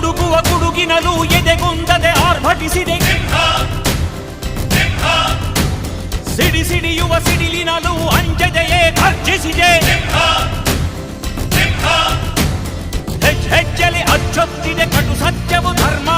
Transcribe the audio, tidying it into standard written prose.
ಗುಡುಗುವ ಗುಡುಗಿನಲ್ಲೂ ಎದೆಗುಂದದೆ ಆರ್ಭಟಿಸಿದೆ ಸಿಡಿ ಸಿಡಿಯುವ ಸಿಡಿಲಿನಲ್ಲೂ ಅಂಜದೆಯೇ ಗರ್ಜಿಸಿದೆ ಹೆಜ್ಜೆಲಿ ಅಚ್ಚೊತ್ತಿದೆ ಕಟು ಸತ್ಯವು ಧರ್ಮ